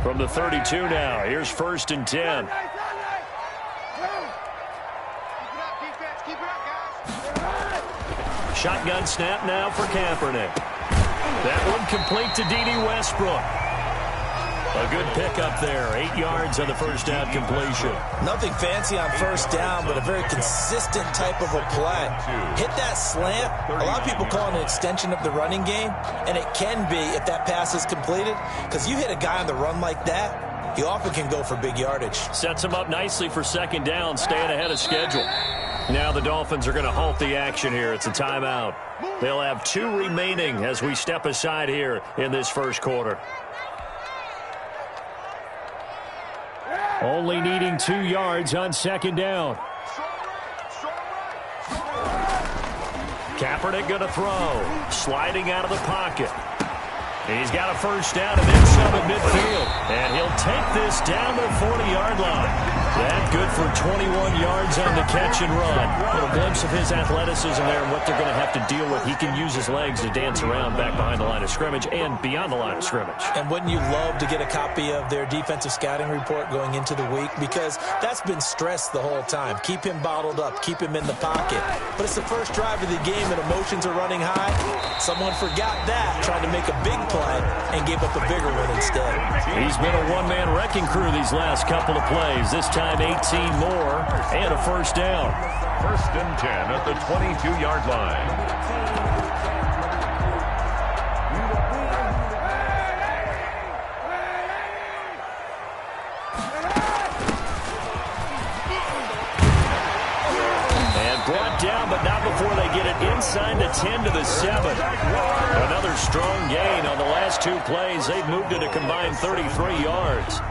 From the 32 now, here's 1st and 10. Shotgun snap now for Kaepernick. That one complete to D.D. Westbrook. A good pickup there. 8 yards on the first down completion. Nothing fancy on first down, but a very consistent type of a play. Hit that slant. A lot of people call it an extension of the running game, and it can be if that pass is completed, because you hit a guy on the run like that, he often can go for big yardage. Sets him up nicely for 2nd down, staying ahead of schedule. Now the Dolphins are going to halt the action here. It's a timeout. They'll have 2 remaining as we step aside here in this first quarter. Only needing 2 yards on 2nd down. Kaepernick going to throw. Sliding out of the pocket. He's got a first down and then some at midfield. And he'll take this down to the 40-yard line. That good for 21 yards on the catch and run. A little glimpse of his athleticism there and what they're going to have to deal with. He can use his legs to dance around back behind the line of scrimmage and beyond the line of scrimmage. And wouldn't you love to get a copy of their defensive scouting report going into the week? Because that's been stressed the whole time. Keep him bottled up. Keep him in the pocket. But it's the first drive of the game and emotions are running high. Someone forgot that, trying to make a big play and gave up a bigger one instead. He's been a one-man wrecking crew these last couple of plays. This time 18 more and a first down. 1st and 10 at the 22-yard line. And brought down, but not before they get it inside the 10 to the 7. Another strong gain on the last 2 plays. They've moved it a combined 33 yards.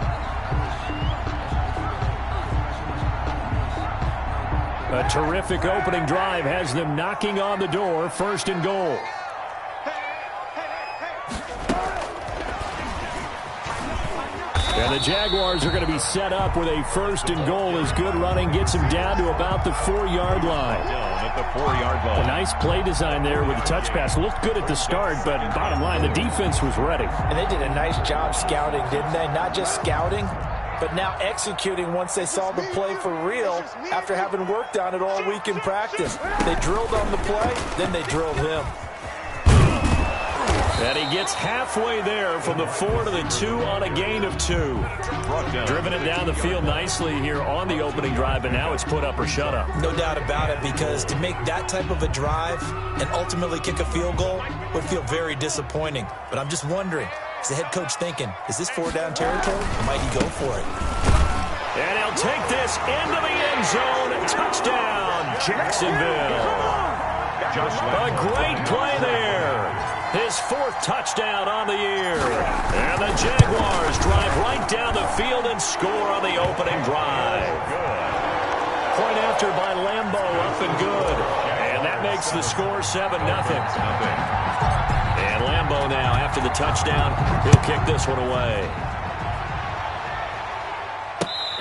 A terrific opening drive has them knocking on the door. 1st and goal. And the Jaguars are going to be set up with a 1st and goal as good running gets them down to about the 4-yard line. Down at the 4-yard line. A nice play design there with the touch pass. Looked good at the start, but bottom line, the defense was ready. And they did a nice job scouting, didn't they? Not just scouting, but now executing once they saw the play for real after having worked on it all week in practice. They drilled on the play, then they drilled him. And he gets halfway there from the 4 to the 2 on a gain of 2. Driven it down the field nicely here on the opening drive, and now it's put up or shut up. No doubt about it, because to make that type of a drive and ultimately kick a field goal would feel very disappointing. But I'm just wondering, is the head coach thinking, is this 4-down territory, or might he go for it? And he'll take this into the end zone. Touchdown, Jacksonville. A great play there. His 4th touchdown on the year. And the Jaguars drive right down the field and score on the opening drive. Point after by Lambo, up and good. And that makes the score 7-0. And Lambo now, after the touchdown, he'll kick this one away.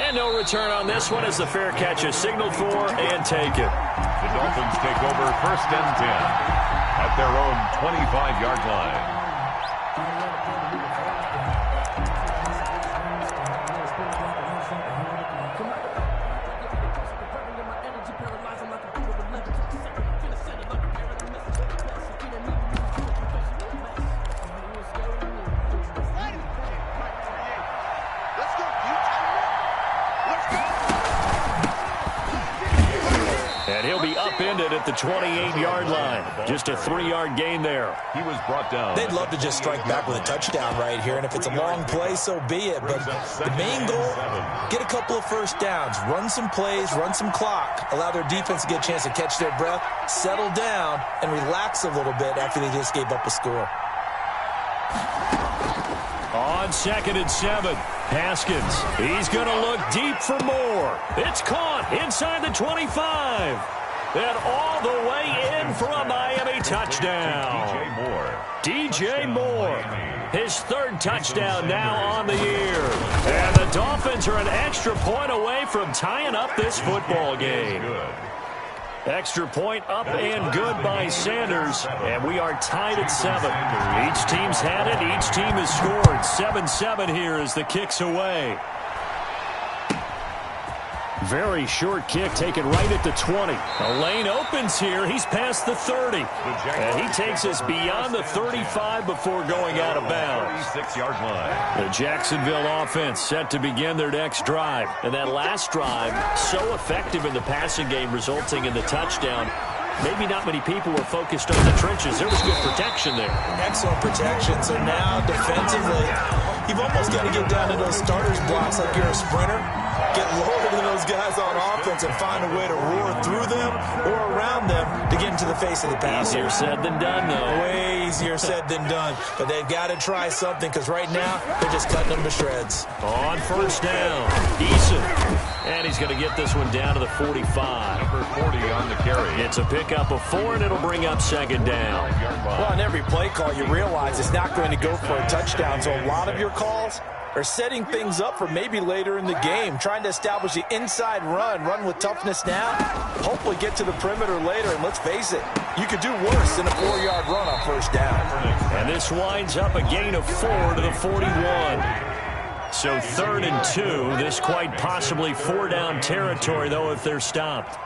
And no return on this one as the fair catch is signaled for and taken. The Dolphins take over 1st and 10 at their own 25-yard line. And he'll be upended at the 28-yard line. Just a 3-yard gain there. He was brought down. They'd love to just strike back with a touchdown right here, and if it's a long play, so be it. But the main goal, get a couple of first downs, run some plays, run some clock, allow their defense to get a chance to catch their breath, settle down, and relax a little bit after they just gave up a score. On 2nd and 7, Haskins. He's going to look deep for more. It's caught inside the 25. And all the way in for a Miami touchdown. DJ Moore. His 3rd touchdown now on the year. And the Dolphins are an extra point away from tying up this football game. Extra point up and good by Sanders, and we are tied at 7. Each team's had it. Each team has scored. 7-7 here as the kick's away. Very short kick taken right at the 20. The lane opens here. He's past the 30. And he takes us beyond the 35 before going out of bounds. 36-yard line. The Jacksonville offense set to begin their next drive. And that last drive, so effective in the passing game, resulting in the touchdown. Maybe not many people were focused on the trenches. There was good protection there. Excellent protection. So now defensively, you've almost got to get down to those starters blocks like you're a sprinter. Get lower than those guys on offense and find a way to roar through them or around them to get into the face of the passer. Easier said than done, though. Way easier said than done. But they've got to try something because right now they're just cutting them to shreds. On first down, Eason. And he's going to get this one down to the 45. Number 40 on the carry. It's a pickup of 4, and it'll bring up second down. Well, on every play call, you realize it's not going to go for a touchdown. So a lot of your calls are setting things up for maybe later in the game, trying to establish the inside run with toughness now, hopefully get to the perimeter later, and let's face it, you could do worse than a 4-yard run on first down. And this winds up a gain of 4 to the 41. So 3rd and 2, this quite possibly 4-down territory, though, if they're stopped.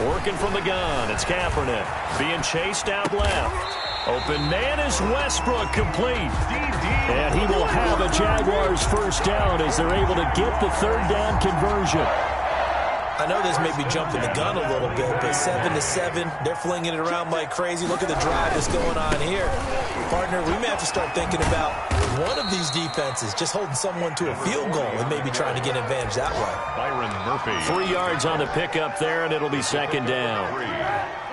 Working from the gun, it's Kaepernick. Being chased out left. Open man is Westbrook, complete. And he will have a Jaguars first down as they're able to get the 3rd down conversion. I know this may be jumping the gun a little bit, but 7-7, they're flinging it around like crazy. Look at the drive that's going on here. Partner, we may have to start thinking about one of these defenses just holding someone to a field goal and maybe trying to get an advantage that way. Byron Murphy. 3 yards on the pickup there, and it'll be second down.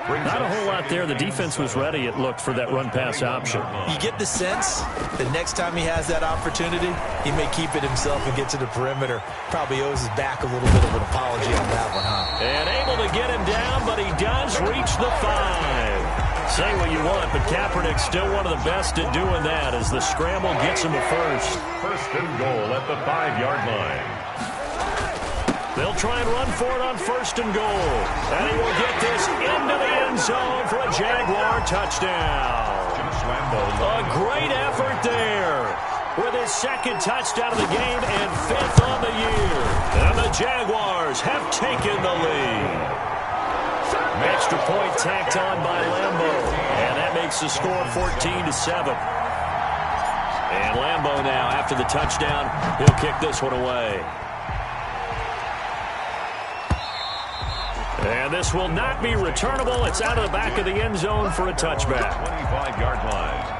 Not a whole lot there. The defense was ready, it looked, for that run-pass option. You get the sense that next time he has that opportunity, he may keep it himself and get to the perimeter. Probably owes his back a little bit of an apology on that one, huh? And able to get him down, but he does reach the 5. Say what you want, but Kaepernick's still one of the best at doing that as the scramble gets him a first. First and goal at the 5-yard line. They'll try and run for it on first and goal. And he will get this into the end zone for a Jaguar touchdown. A great effort there with his 2nd touchdown of the game and 5th on the year. And the Jaguars have taken the lead. Extra point tacked on by Lambo. And that makes the score 14-7. And Lambo now, after the touchdown, he'll kick this one away. And this will not be returnable. It's out of the back of the end zone for a touchback. 25-yard line.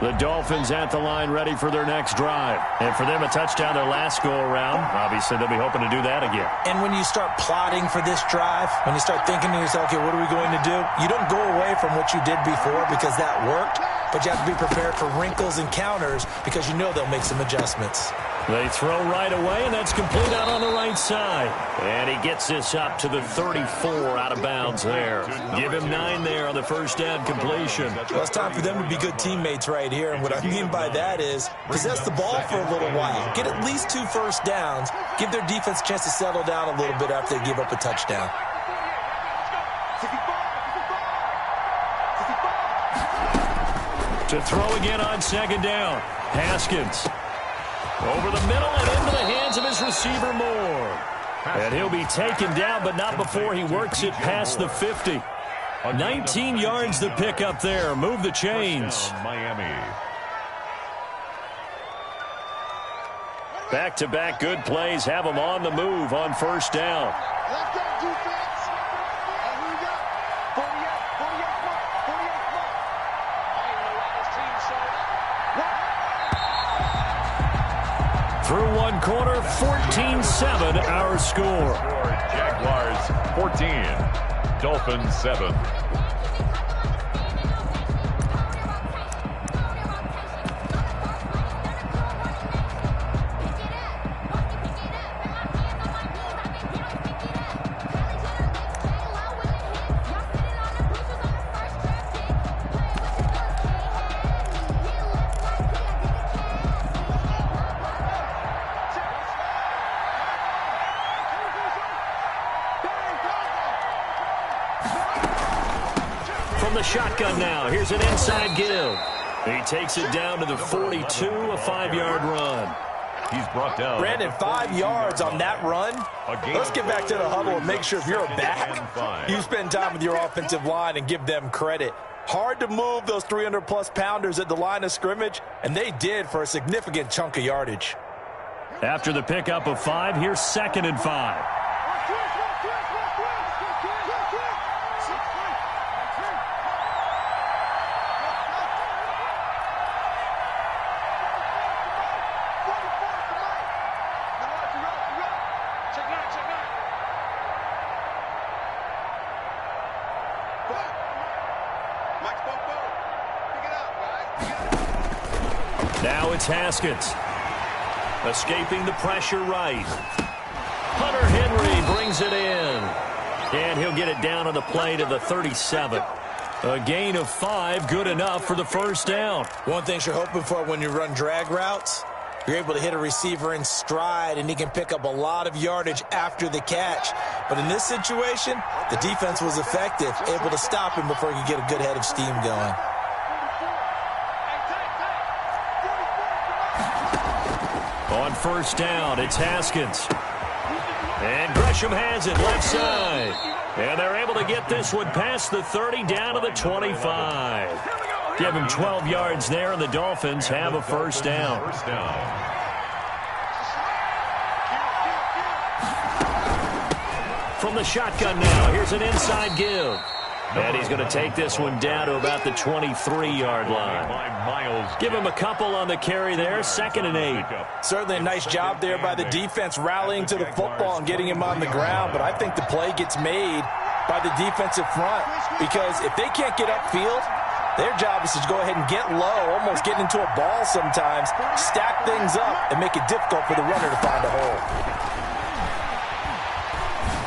The Dolphins at the line ready for their next drive. And for them, a touchdown their last go-around. Obviously, they'll be hoping to do that again. And when you start plotting for this drive, when you start thinking to yourself, okay, what are we going to do? You don't go away from what you did before because that worked, but you have to be prepared for wrinkles and counters because you know they'll make some adjustments. They throw right away, and that's complete out on the right side. And he gets this up to the 34 out of bounds there. Give him 9 there on the first down completion. Well, it's time for them to be good teammates right here. And what I mean by that is possess the ball for a little while. Get at least 2 first downs. Give their defense a chance to settle down a little bit after they give up a touchdown. To throw again on second down. Haskins. Over the middle and into the hands of his receiver Moore. And he'll be taken down, but not before he works it past the 50. 19 yards to pick up there. Move the chains. Miami. Back-to-back good plays have them on the move on first down. Through one quarter, 14-7 our score. Jaguars 14, Dolphins 7. From the shotgun now, here's an inside give. He takes it down to the 42, a 5-yard run. He's brought down. Brandon, 5 yards on that run. Let's get back to the huddle and make sure if you're a back, you spend time with your offensive line and give them credit. Hard to move those 300-plus pounders at the line of scrimmage, and they did for a significant chunk of yardage. After the pickup of 5, here's 2nd and 5. Now it's Haskins. Escaping the pressure right. Hunter Henry brings it in. And he'll get it down on the play to the 37. A gain of 5, good enough for the first down. One thing you're hoping for when you run drag routes, you're able to hit a receiver in stride, and he can pick up a lot of yardage after the catch. But in this situation, the defense was effective, able to stop him before he could get a good head of steam going. On first down, it's Haskins. And Gresham has it left side. And they're able to get this one past the 30 down to the 25. Give him 12 yards there, and the Dolphins have a first down. From the shotgun now, here's an inside give. And he's going to take this one down to about the 23-yard line. Give him a couple on the carry there, 2nd and 8. Certainly a nice job there by the defense rallying to the football and getting him on the ground, but I think the play gets made by the defensive front because if they can't get upfield, their job is to go ahead and get low, almost get into a ball sometimes, stack things up, and make it difficult for the runner to find a hole.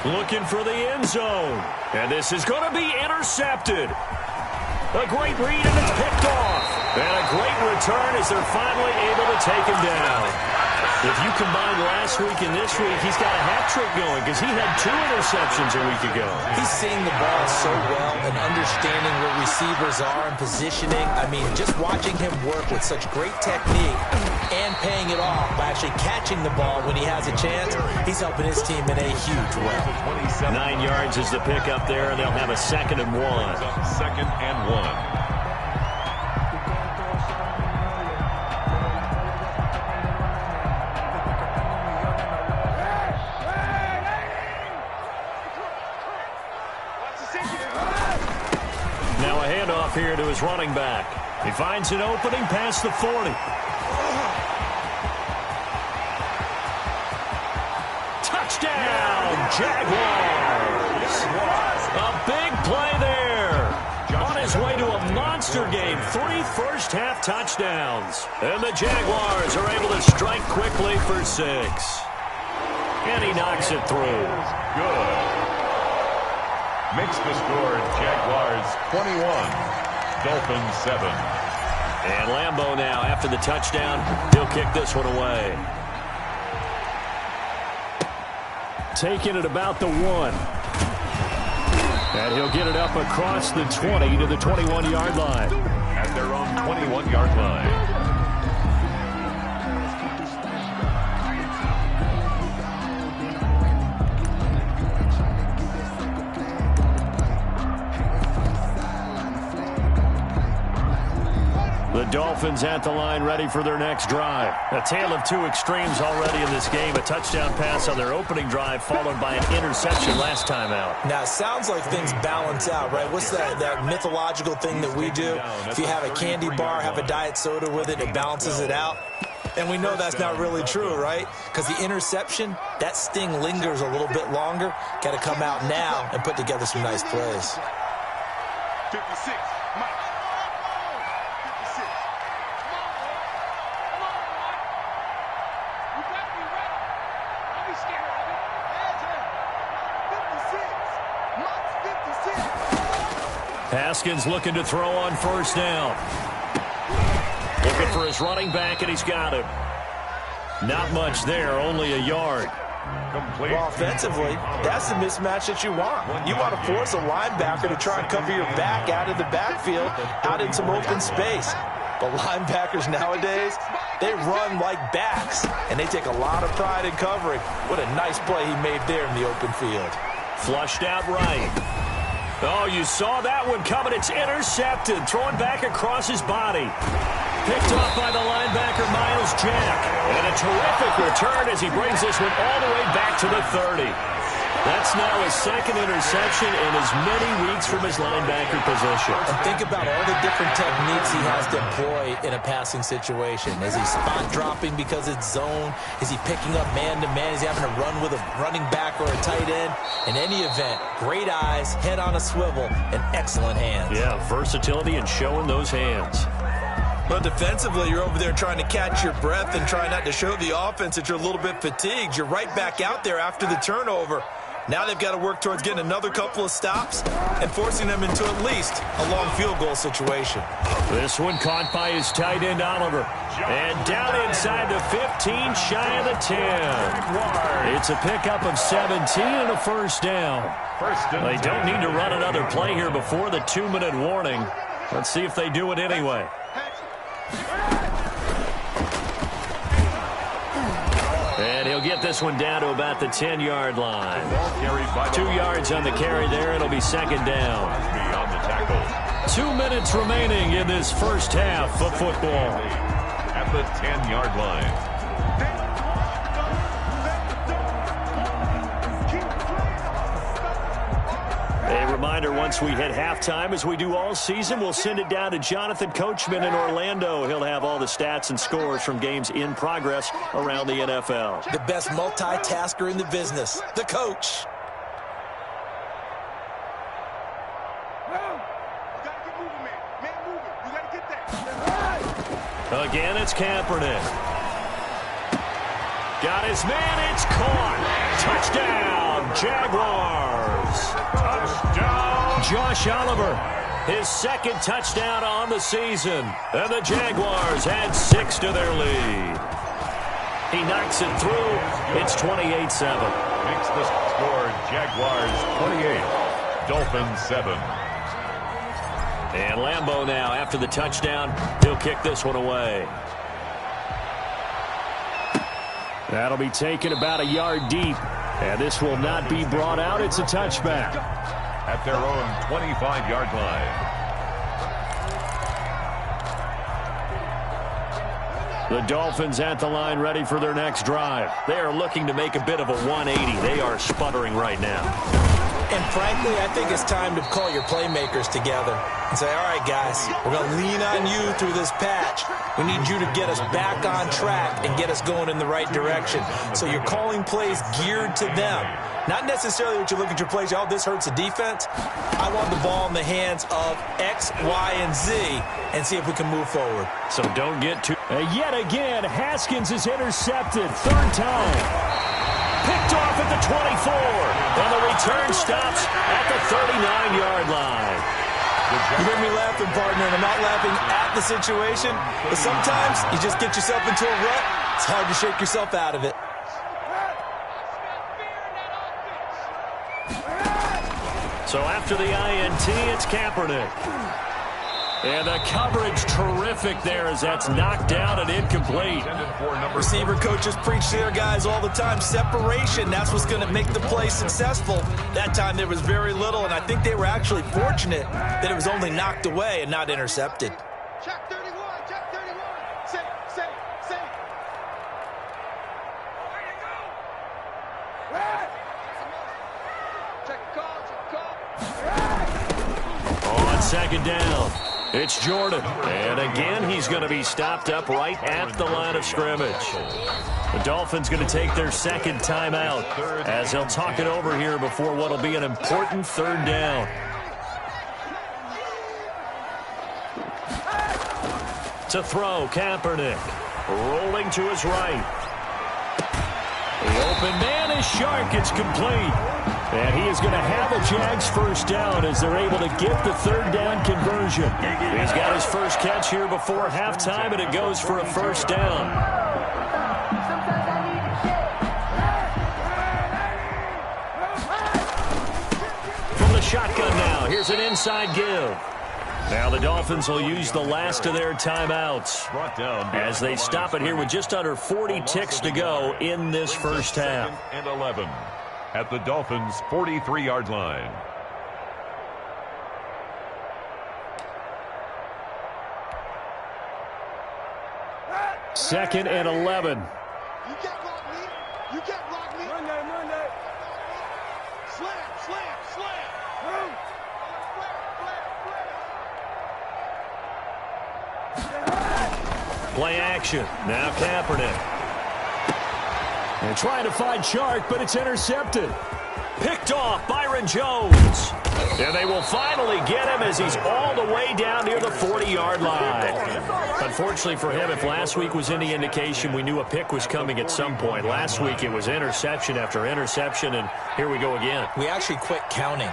Looking for the end zone. And this is going to be intercepted. A great read, and it's picked off. And a great return as they're finally able to take him down. If you combine last week and this week, he's got a hat trick going because he had 2 interceptions a week ago. He's seeing the ball so well and understanding where receivers are and positioning. I mean, just watching him work with such great technique and paying it off by actually catching the ball when he has a chance, he's helping his team in a huge way. 9 yards is the pickup there, and they'll have a 2nd and 1. 2nd and 1. Now a handoff here to his running back. He finds an opening past the 40. Touchdown, Jaguars! A big play there. On his way to a monster game, 3 first-half touchdowns. And the Jaguars are able to strike quickly for 6. And he knocks it through. Good. Makes the score, Jaguars 21, Dolphins 7. And Lambeau now, after the touchdown, he'll kick this one away. Taking it about the 1. And he'll get it up across the 20 to the 21-yard line. At their own 21-yard line. The Dolphins at the line ready for their next drive. A tale of 2 extremes already in this game. A touchdown pass on their opening drive followed by an interception last time out. Now, it sounds like things balance out, right? What's that mythological thing that we do? If you have a candy bar, have a diet soda with it, it balances it out. And we know that's not really true, right? Because the interception, that sting lingers a little bit longer. Got to come out now and put together some nice plays. 56, Mike. Haskins looking to throw on first down. Looking for his running back, and he's got him. Not much there, only a yard. Complete. Well, offensively, that's the mismatch that you want. You want to force a linebacker to try and cover your back out of the backfield, out in some open space. But linebackers nowadays, they run like backs, and they take a lot of pride in covering. What a nice play he made there in the open field. Flushed out right. Oh, you saw that one coming. It's intercepted. Throwing back across his body. Picked off by the linebacker, Miles Jack. And a terrific return as he brings this one all the way back to the 30. That's now his second interception in as many weeks from his linebacker position. And think about all the different techniques he has to employ in a passing situation. Is he spot dropping because it's zone? Is he picking up man-to-man? Is he having to run with a running back or a tight end? In any event, great eyes, head on a swivel, and excellent hands. Yeah, versatility and showing those hands. But defensively, you're over there trying to catch your breath and try not to show the offense that you're a little bit fatigued. You're right back out there after the turnover. Now they've got to work towards getting another couple of stops and forcing them into at least a long field goal situation. This one caught by his tight end, Oliver. And down inside the 15, shy of the 10. It's a pickup of 17 and a first down. They don't need to run another play here before the 2-minute warning. Let's see if they do it anyway. And he'll get this one down to about the 10-yard line. 2 yards on the carry there. It'll be second down. 2 minutes remaining in this first half of football. At the 10-yard line. A reminder, once we hit halftime, as we do all season, we'll send it down to Jonathan Coachman in Orlando. He'll have all the stats and scores from games in progress around the NFL. The best multitasker in the business, the coach. Again, it's Kaepernick. Got his man, it's caught. Touchdown, Jaguars. Touchdown. Josh Oliver, his second touchdown on the season. And the Jaguars add 6 to their lead. He knocks it through. It's 28-7. Makes the score Jaguars 28, Dolphins 7. And Lambeau now, after the touchdown, he'll kick this one away. That'll be taken about a yard deep. And this will not be brought out. It's a touchback. At their own 25-yard line. The Dolphins at the line, ready for their next drive. They are looking to make a bit of a 180. They are sputtering right now. And frankly, I think it's time to call your playmakers together and say, all right, guys, we're going to lean on you through this patch. We need you to get us back on track and get us going in the right direction. So you're calling plays geared to them. Not necessarily what you look at your plays, oh, this hurts the defense. I want the ball in the hands of X, Y, and Z and see if we can move forward. So don't get too... yet again, Haskins is intercepted. Third time. Picked off at the 24. And the return stops at the 39-yard line. You hear me laughing, partner, and I'm not laughing at the situation, but sometimes you just get yourself into a rut. It's hard to shake yourself out of it. So after the INT, it's Kaepernick. And the coverage terrific there as that's knocked down and incomplete. Receiver coaches preach to their guys all the time. Separation, that's what's going to make the play successful. That time there was very little, and I think they were actually fortunate that it was only knocked away and not intercepted. Check 31, check 31. Safe. Check call. On second down. It's Jordan. And again, he's going to be stopped up right at the line of scrimmage. The Dolphins going to take their second timeout as they'll talk it over here before what will be an important third down. To throw, Kaepernick. Rolling to his right. The open man is Shark. It's complete. And he is going to have a Jags first down as they're able to get the third down conversion. He's got his first catch here before halftime, and it goes for a first down. shotgun now. Here's an inside give. Now the Dolphins will use the last of their timeouts as they stop it here with just under 40 ticks to go in this first half. And 11 at the Dolphins' 43-yard line. Second and 11. You can't block me. You can't block me. Monday. Slam. Move. Play action. Now Kaepernick. They're trying to find Chark, but it's intercepted. Picked off Byron Jones. And they will finally get him as he's all the way down near the 40-yard line. Unfortunately for him, if last week was any indication, we knew a pick was coming at some point. Last week it was interception after interception, and here we go again. We actually quit counting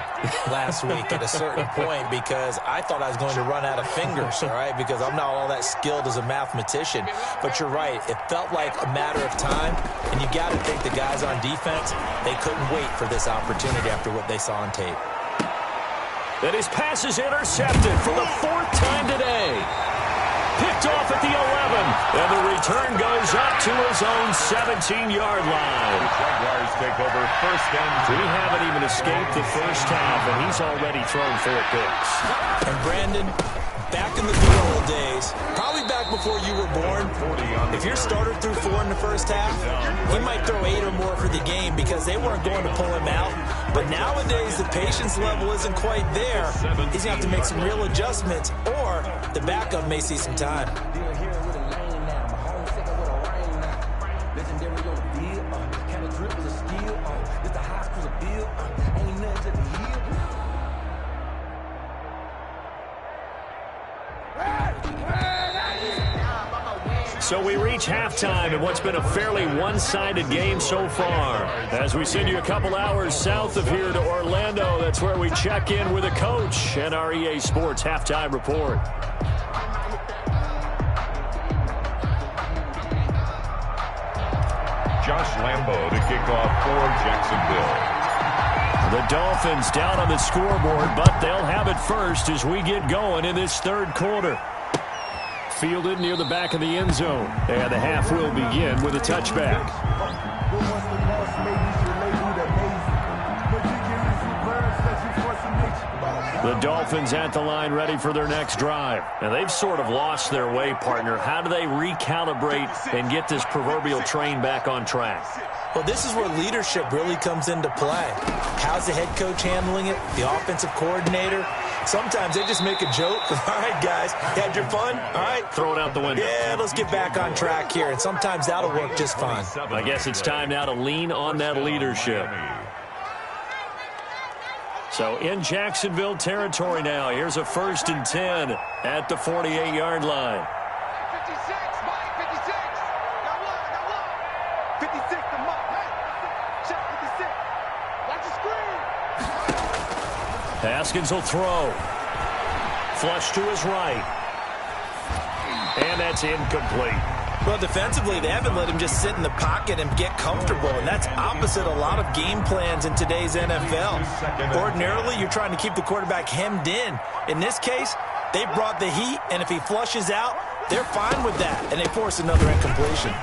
last week at a certain point because I thought I was going to run out of fingers, all right, because I'm not all that skilled as a mathematician. But you're right. It felt like a matter of time, and you got to think the guys on defense, they couldn't wait for this opportunity after what they saw on tape. And his pass is intercepted for the fourth time today. Picked off at the 11. And the return goes up to his own 17-yard line. The Jaguars take over first and 2. We haven't even escaped the first half, and he's already thrown 4 picks. And Brandon, back in the good old days, probably back before you were born, if your starter threw 4 in the first half, he might throw 8 or more for the game because they weren't going to pull him out. But nowadays, the patience level isn't quite there. He's going to have to make some real adjustments, or the backup may see some time. So we reach halftime in what's been a fairly one-sided game so far. As we send you a couple hours south of here to Orlando, that's where we check in with a coach and our EA Sports halftime report. Josh Lambo to kick off for Jacksonville. The Dolphins down on the scoreboard, but they'll have it first as we get going in this third quarter. Fielded near the back of the end zone. And the half will begin with a touchback. The Dolphins at the line ready for their next drive. And they've sort of lost their way, partner. How do they recalibrate and get this proverbial train back on track? Well, this is where leadership really comes into play. How's the head coach handling it? The offensive coordinator? Sometimes they just make a joke. All right, guys, you had your fun? All right. Throw it out the window. Yeah, let's get back on track here. And sometimes that'll work just fine. I guess it's time now to lean on that leadership. So in Jacksonville territory now, here's a 1st and 10 at the 48-yard line. 56, Mike, 56. Got one. 56 to Mike. Hey, check 56. Watch the screen. Haskins will throw. Flush to his right. And that's incomplete. Well, defensively, they haven't let him just sit in the pocket and get comfortable, and that's opposite a lot of game plans in today's NFL. Ordinarily, you're trying to keep the quarterback hemmed in. In this case, they brought the heat, and if he flushes out, they're fine with that, and they force another incompletion.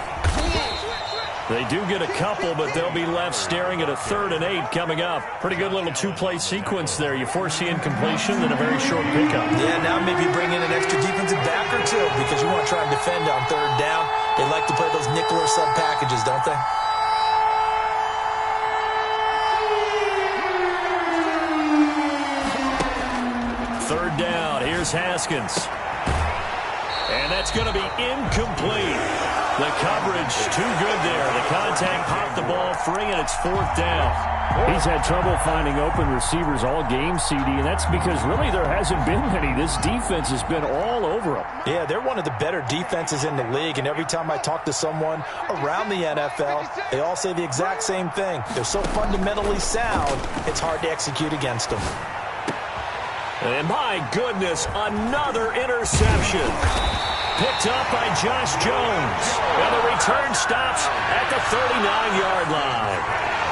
They do get a couple, but they'll be left staring at a 3rd and 8 coming up. Pretty good little 2-play sequence there. You force the incompletion, then a very short pickup. Yeah, now maybe bring in an extra defensive back or two because you want to try and defend on 3rd down. They like to play those nickel or sub packages, don't they? Third down. Here's Haskins. And that's going to be incomplete. The coverage too good there. The contact popped the ball free, and it's 4th down. He's had trouble finding open receivers all game, CD, and that's because really there hasn't been many. This defense has been all over him. Yeah, they're one of the better defenses in the league, and every time I talk to someone around the NFL, they all say the exact same thing. They're so fundamentally sound, it's hard to execute against them. And my goodness, another interception. Picked up by Josh Jones. And the return stops at the 39-yard line.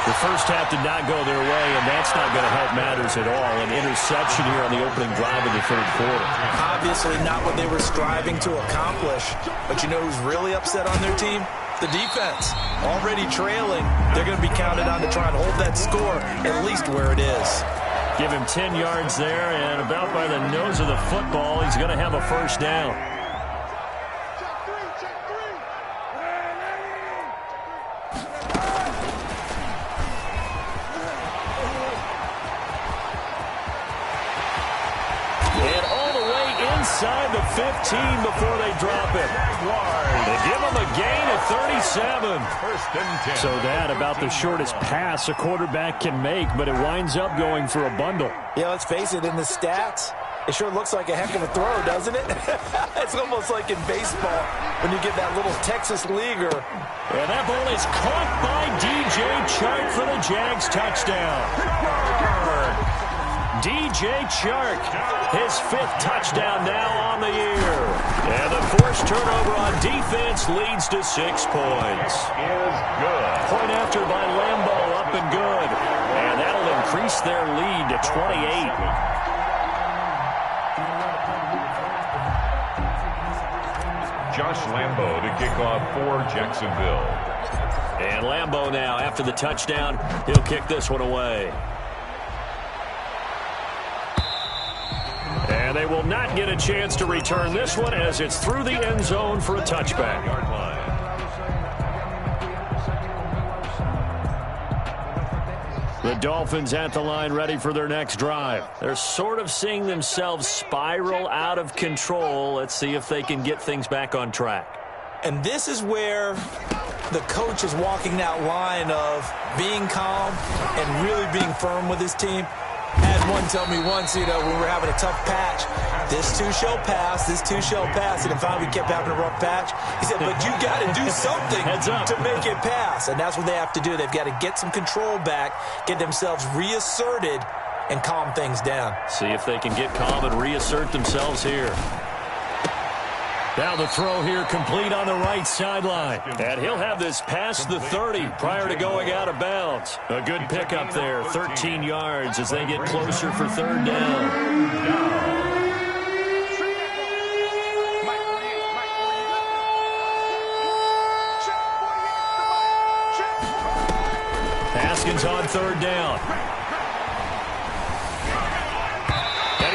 The first half did not go their way, and that's not going to help matters at all. An interception here on the opening drive of the third quarter. Obviously not what they were striving to accomplish. But you know who's really upset on their team? The defense. Already trailing. They're going to be counted on to try and hold that score at least where it is. Give him 10 yards there, and about by the nose of the football, he's going to have a first down. Inside the 15 before they drop it. They give him a gain of 37. First and 10. So that about the shortest pass a quarterback can make, but it winds up going for a bundle. Yeah, let's face it, in the stats, it sure looks like a heck of a throw, doesn't it? It's almost like in baseball when you get that little Texas leaguer. And that ball is caught by DJ Chark for the Jags touchdown. DJ Chark, his 5th touchdown now on the year. And the forced turnover on defense leads to 6 points. Is good. Point after by Lambo, up and good. And that'll increase their lead to 28. Josh Lambo to kick off for Jacksonville. And Lambo now, after the touchdown, he'll kick this one away. And they will not get a chance to return this one as it's through the end zone for a touchback. The Dolphins at the line ready for their next drive. They're sort of seeing themselves spiral out of control. Let's see if they can get things back on track. And this is where the coach is walking that line of being calm and really being firm with his team. Had one tell me once, when we were having a tough patch, this too shall pass, this too shall pass. And then finally we kept having a rough patch. He said, but you got to do something to make it pass. And that's what they have to do. They've got to get some control back, get themselves reasserted, and calm things down. See if they can get calm and reassert themselves here. Now the throw here complete on the right sideline. And he'll have this past the 30 prior to going out of bounds. A good pickup there, 13 yards as they get closer for third down. Haskins on third down.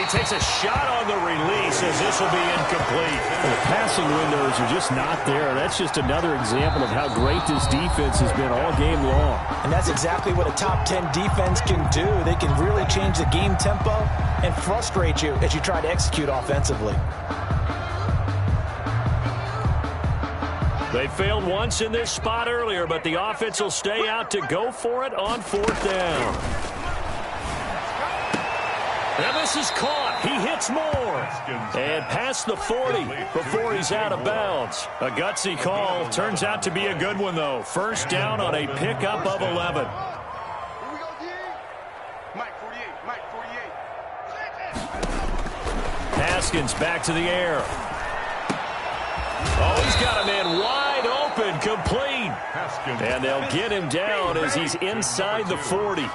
Takes a shot on the release as this will be incomplete. The passing windows are just not there. That's just another example of how great this defense has been all game long. And that's exactly what a top 10 defense can do. They can really change the game tempo and frustrate you as you try to execute offensively. They failed once in this spot earlier, but the offense will stay out to go for it on fourth down. And this is caught. He hits more. And past the 40 before he's out of bounds. A gutsy call. Turns out to be a good one, though. First down on a pickup of 11. Haskins back to the air. Oh, he's got a man wide open, complete. And they'll get him down as he's inside the 40.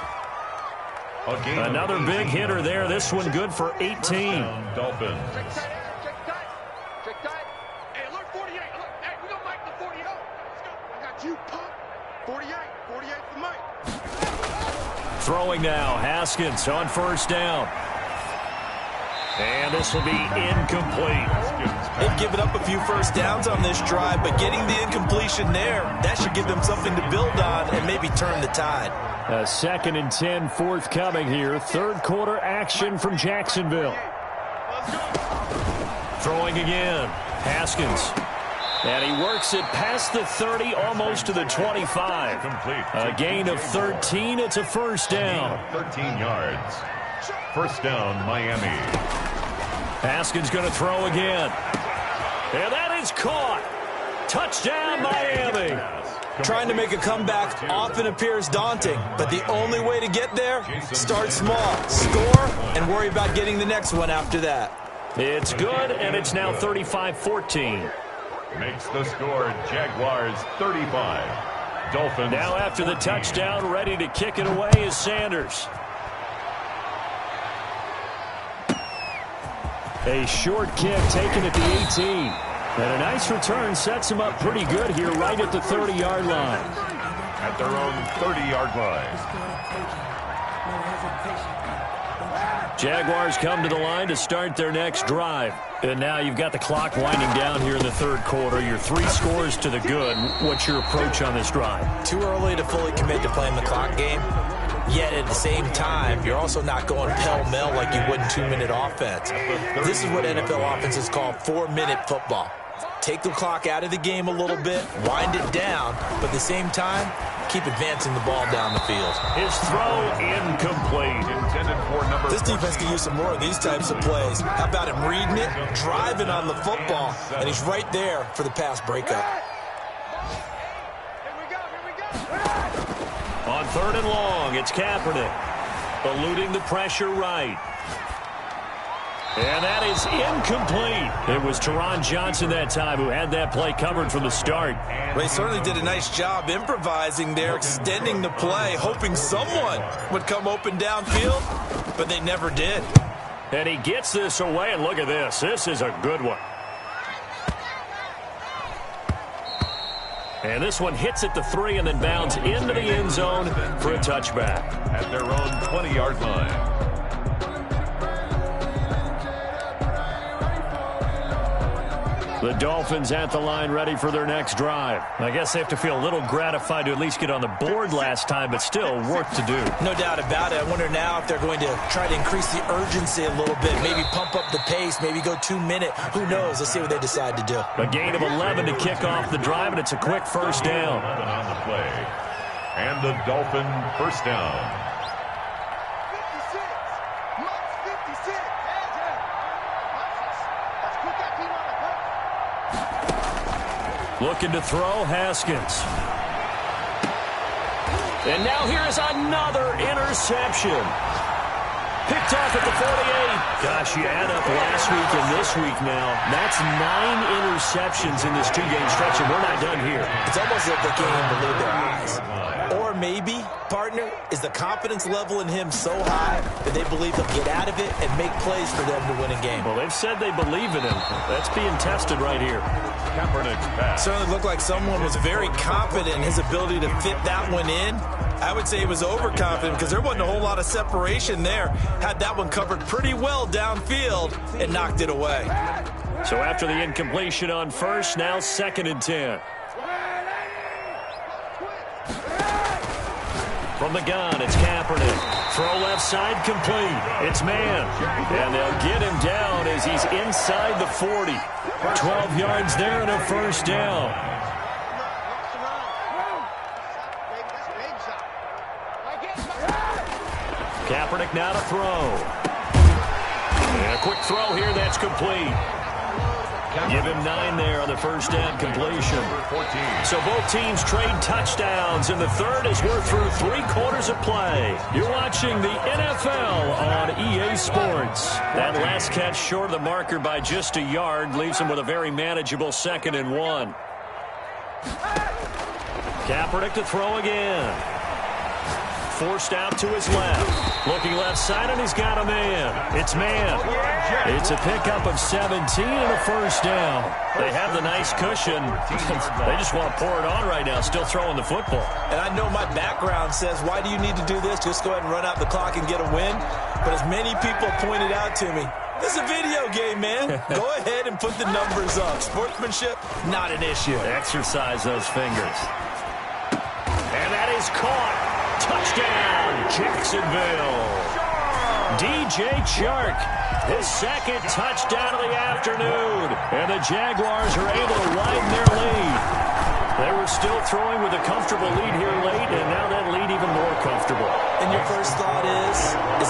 Another big hitter there. This one good for 18. Dolphins. Check tight. Hey, alert 48. Alert. Hey, we gonna make the 40. Let's go. I got you, pump. 48. 48 for Mike. Throwing now. Haskins on first down. And this will be incomplete. They've given up a few first downs on this drive, but getting the incompletion there, that should give them something to build on and maybe turn the tide. A 2nd and 10 forthcoming here. Third quarter action from Jacksonville. Throwing again. Haskins. And he works it past the 30, almost to the 25. Complete. A gain of 13. It's a first down. 13 yards. First down, Miami. Haskins going to throw again. And that is caught. Touchdown, Miami. Trying to make a comeback often appears daunting, but the only way to get there, start small, score, and worry about getting the next one after that. It's good, and it's now 35-14. Makes the score Jaguars 35. Dolphins. Now after the touchdown, ready to kick it away is Sanders. A short kick taken at the 18. And a nice return sets him up pretty good here right at the 30-yard line. At their own 30-yard line. Jaguars come to the line to start their next drive. And now you've got the clock winding down here in the third quarter. You're 3 scores to the good. What's your approach on this drive? Too early to fully commit to playing the clock game. Yet at the same time, you're also not going pell-mell like you would in 2-minute offense. This is what NFL offenses call 4-minute football. Take the clock out of the game a little bit, wind it down, but at the same time, keep advancing the ball down the field. His throw incomplete. Intended for number This defense can use some more of these types of plays. How about him reading it, driving on the football, and he's right there for the pass breakup. On 3rd and long, it's Kaepernick. Eluding the pressure right. And that is incomplete. It was Teron Johnson that time who had that play covered from the start. They certainly did a nice job improvising there, extending the play, hoping someone would come open downfield, but they never did. And he gets this away, and look at this. This is a good one. And this one hits at the 3 and then bounds into the end zone for a touchback. At their own 20-yard line. The Dolphins at the line ready for their next drive. I guess they have to feel a little gratified to at least get on the board last time, but still work to do. No doubt about it. I wonder now if they're going to try to increase the urgency a little bit, maybe pump up the pace, maybe go 2-minute. Who knows? Let's see what they decide to do. A gain of 11 to kick off the drive, and it's a quick first down. 11 on the play. And the Dolphin first down. Looking to throw, Haskins. And now here is another interception. Picked off at the 48. Gosh, you add up last week and this week now. That's 9 interceptions in this 2-game stretch, and we're not done here. It's almost like they can't even believe their eyes. Or maybe, partner, is the confidence level in him so high that they believe he'll get out of it and make plays for them to win a game. Well, they've said they believe in him. That's being tested right here. Kaepernick's pass. Certainly looked like someone was very confident in his ability to fit that one in. I would say he was overconfident because there wasn't a whole lot of separation there. Had that one covered pretty well downfield and knocked it away. So after the incompletion on first, now 2nd and 10. From the gun, it's Kaepernick. Throw left side complete. It's man. And they'll get him down as he's inside the 40. 12 yards there and a first down. Kaepernick now to throw. And a quick throw here, that's complete. Give him 9 there on the first down completion. So both teams trade touchdowns, and the third as we're through 3 quarters of play. You're watching the NFL on EA Sports. That last catch short of the marker by just a yard leaves him with a very manageable 2nd and 1. Kaepernick to throw again. Forced out to his left. Looking left side, and he's got a man. It's man. It's a pickup of 17 and a first down. They have the nice cushion. They just want to pour it on right now, still throwing the football. And I know my background says, why do you need to do this? Just go ahead and run out the clock and get a win. But as many people pointed out to me, this is a video game, man. Go ahead and put the numbers up. Sportsmanship, not an issue. Exercise those fingers. And that is caught. Touchdown, Jacksonville. DJ Chark, his 2nd touchdown of the afternoon. And the Jaguars are able to widen their lead. They were still throwing with a comfortable lead here late, and now that lead even more comfortable. And your first thought is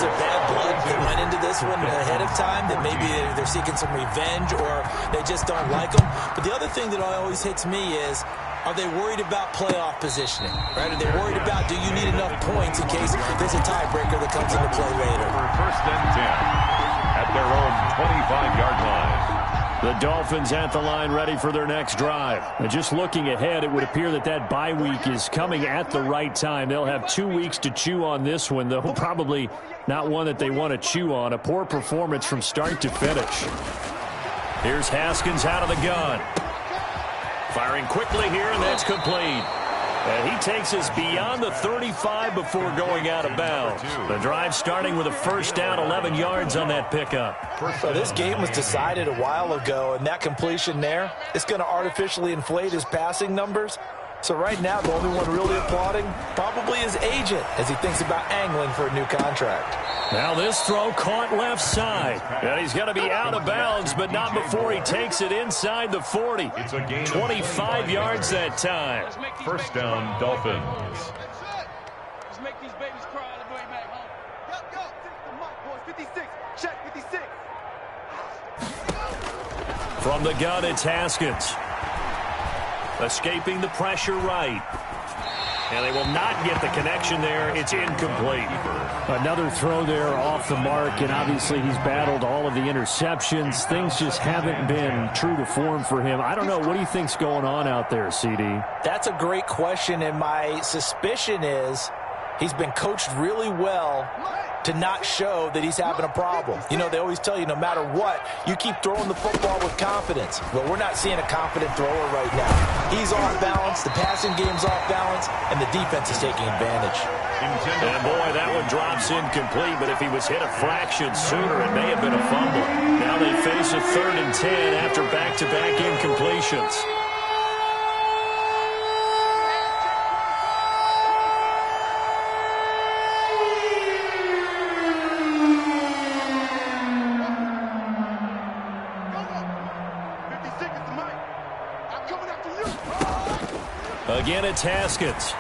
there bad blood that went into this one ahead of time, that maybe they're seeking some revenge or they just don't like them? But the other thing that always hits me is, are they worried about playoff positioning? Right? Are they worried about, do you need enough points in case there's a tiebreaker that comes into play later? For 1st and 10 at their own 25-yard line. The Dolphins at the line ready for their next drive. And just looking ahead, it would appear that that bye week is coming at the right time. They'll have 2 weeks to chew on this one, though probably not one that they want to chew on. A poor performance from start to finish. Here's Haskins out of the gun. Firing quickly here, and that's complete. And he takes us beyond the 35 before going out of bounds. The drive starting with a first down, 11 yards on that pickup. So this game was decided a while ago, and that completion there is going to artificially inflate his passing numbers. So right now, the only one really applauding probably his agent as he thinks about angling for a new contract. Now this throw caught left side. And he's going to be out of bounds, but not before he takes it inside the 40. It's a gain 25 yards that time. First down, Dolphins. Let's make these babies cry on the way back home. Go, take the mic, boys. 56. Check 56. From the gun, it's Haskins. Escaping the pressure right. And they will not get the connection there. It's incomplete. Another throw there off the mark, and obviously he's battled all of the interceptions. Things just haven't been true to form for him. I don't know. What do you think's going on out there, CD? That's a great question, and my suspicion is he's been coached really well to not show that he's having a problem. You know, they always tell you no matter what, you keep throwing the football with confidence. Well, we're not seeing a confident thrower right now. He's off balance, the passing game's off balance, and the defense is taking advantage. And boy, that one drops incomplete, but if he was hit a fraction sooner, it may have been a fumble. Now they face a 3rd and 10 after back-to-back incompletions. Again, it's Haskins.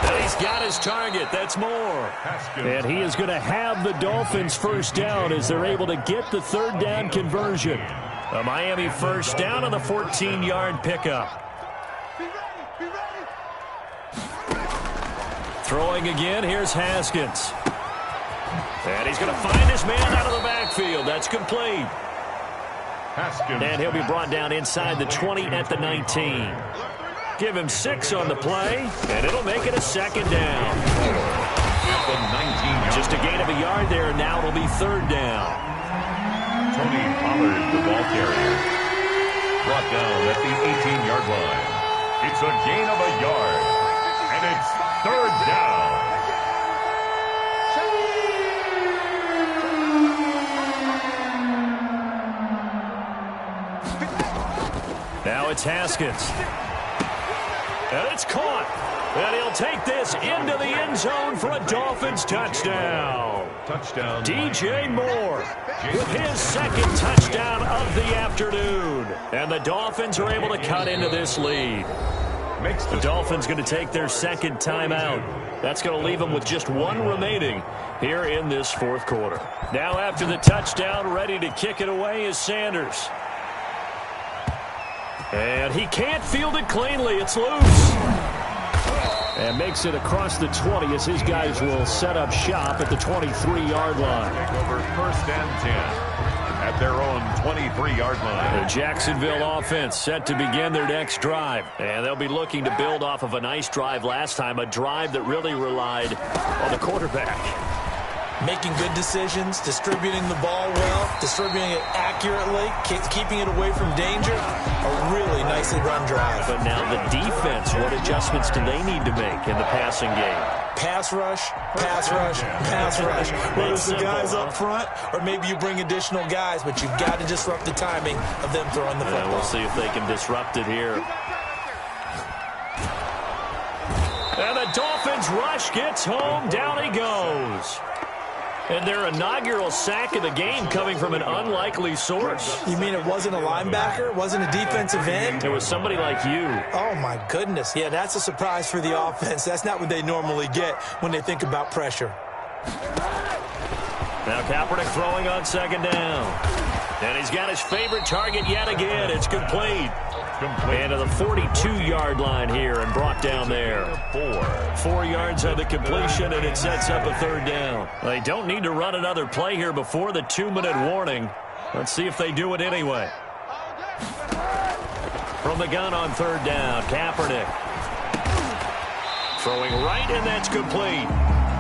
And he's got his target. That's more. And he is going to have the Dolphins first down as they're able to get the 3rd down conversion. A Miami first down on the 14-yard pickup. Throwing again, here's Haskins. And he's going to find his man out of the backfield. That's complete. Haskins. And he'll be brought down inside the 20 at the 19. Give him 6 on the play, and it'll make it a 2nd down. The 19. Just a gain of a yard there, and now it'll be 3rd down. Tony Pollard, the ball carrier. Brought down at the 18-yard line. It's a gain of a yard, and it's 3rd down. Now it's Haskins. And it's caught. And he'll take this into the end zone for a Dolphins touchdown. Touchdown. DJ Moore with his 2nd touchdown of the afternoon. And the Dolphins are able to cut into this lead. The Dolphins going to take their 2nd timeout. That's going to leave them with just 1 remaining here in this 4th quarter. Now after the touchdown, ready to kick it away is Sanders. And he can't field it cleanly. It's loose. And makes it across the 20 as his guys will set up shop at the 23-yard line. Over 1st and 10 at their own 23-yard line. The Jacksonville offense set to begin their next drive. And they'll be looking to build off of a nice drive last time, a drive that really relied on the quarterback. Making good decisions, distributing the ball well, distributing it accurately, keeping it away from danger. A really nicely run drive. But now the defense, what adjustments do they need to make in the passing game? Pass rush, pass rush, pass rush. Whether it's the guys up front or maybe you bring additional guys, but you've got to disrupt the timing of them throwing the football. We'll see if they can disrupt it here. And the Dolphins rush gets home. Down he goes. And their inaugural sack of the game coming from an unlikely source. You mean it wasn't a linebacker? Wasn't a defensive end? It was somebody like you. Oh, my goodness. Yeah, that's a surprise for the offense. That's not what they normally get when they think about pressure. Now Kaepernick throwing on 2nd down. And he's got his favorite target yet again. It's complete. And to the 42-yard line here and brought down there. 4 yards on the completion, and it sets up a 3rd down. They don't need to run another play here before the 2-minute warning. Let's see if they do it anyway. From the gun on third down, Kaepernick. Throwing right, and that's complete.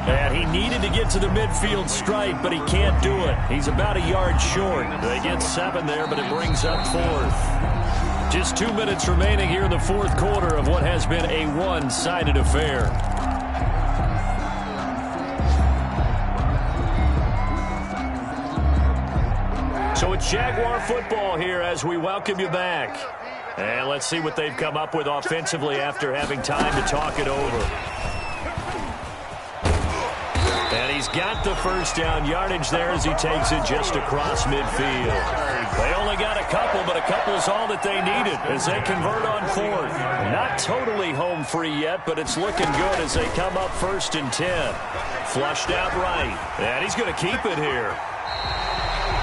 And he needed to get to the midfield stripe, but he can't do it. He's about a yard short. They get 7 there, but it brings up 4th. Just 2 minutes remaining here in the 4th quarter of what has been a one-sided affair. So it's Jaguar football here as we welcome you back. And let's see what they've come up with offensively after having time to talk it over. And he's got the first down yardage there as he takes it just across midfield. They only got a couple, but a couple's all that they needed as they convert on 4th. Not totally home free yet, but it's looking good as they come up 1st and 10. Flushed out right. And he's going to keep it here.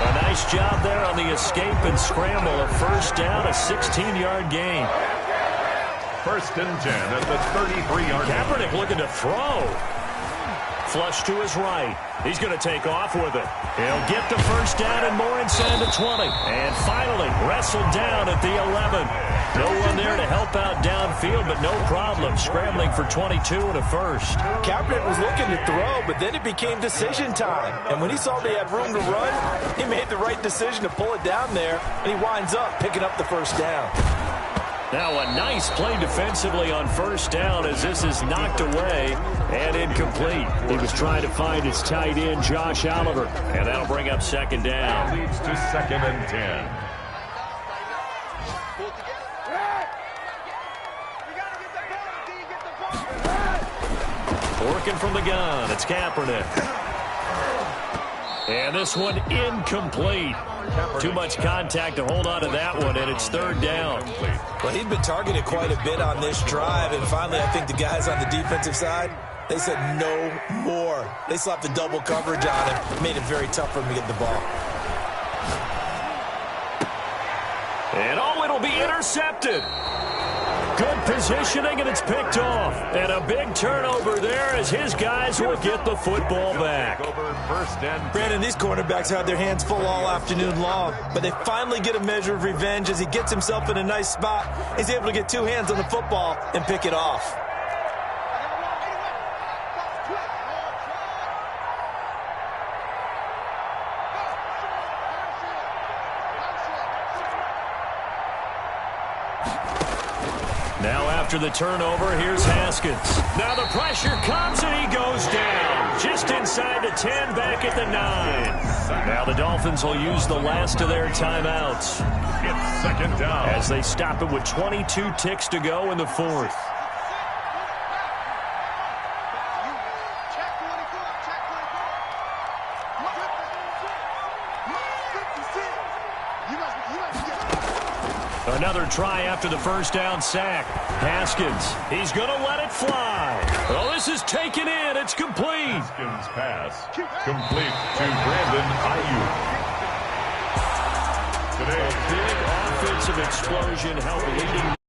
A nice job there on the escape and scramble. A first down, a 16-yard gain. 1st and 10 at the 33-yard line. Kaepernick looking to throw. Flush to his right. He's going to take off with it. He'll get the first down and more inside the 20. And finally wrestled down at the 11. No one there to help out downfield, but no problem. Scrambling for 22 and a first. Kaepernick was looking to throw, but then it became decision time. And when he saw they had room to run, he made the right decision to pull it down there, and he winds up picking up the first down. Now a nice play defensively on first down as this is knocked away and incomplete. He was trying to find his tight end, Josh Oliver, and that'll bring up 2nd down. That leads to 2nd and 10. Working from the gun, it's Kaepernick. And this one incomplete. Too much contact to hold on to that one, and it's 3rd down. Well, he'd been targeted quite a bit on this drive, and finally I think the guys on the defensive side, they said no more. They slapped the double coverage on him, made it very tough for him to get the ball. And it'll be intercepted. Good positioning, and it's picked off. And a big turnover there as his guys will get the football back. Brandon, these cornerbacks had their hands full all afternoon long, but they finally get a measure of revenge as he gets himself in a nice spot. He's able to get 2 hands on the football and pick it off. Now after the turnover, here's Haskins. Now the pressure comes and he goes down. Just inside the 10, back at the 9. Now the Dolphins will use the last of their timeouts. It's 2nd down. As they stop it with 22 ticks to go in the 4th. Another try after the first down sack. Haskins, he's going to let it fly. Well, this is taken in. It's complete. Haskins' pass complete to Brandon Ayuk. Today, a big offensive explosion helped leading.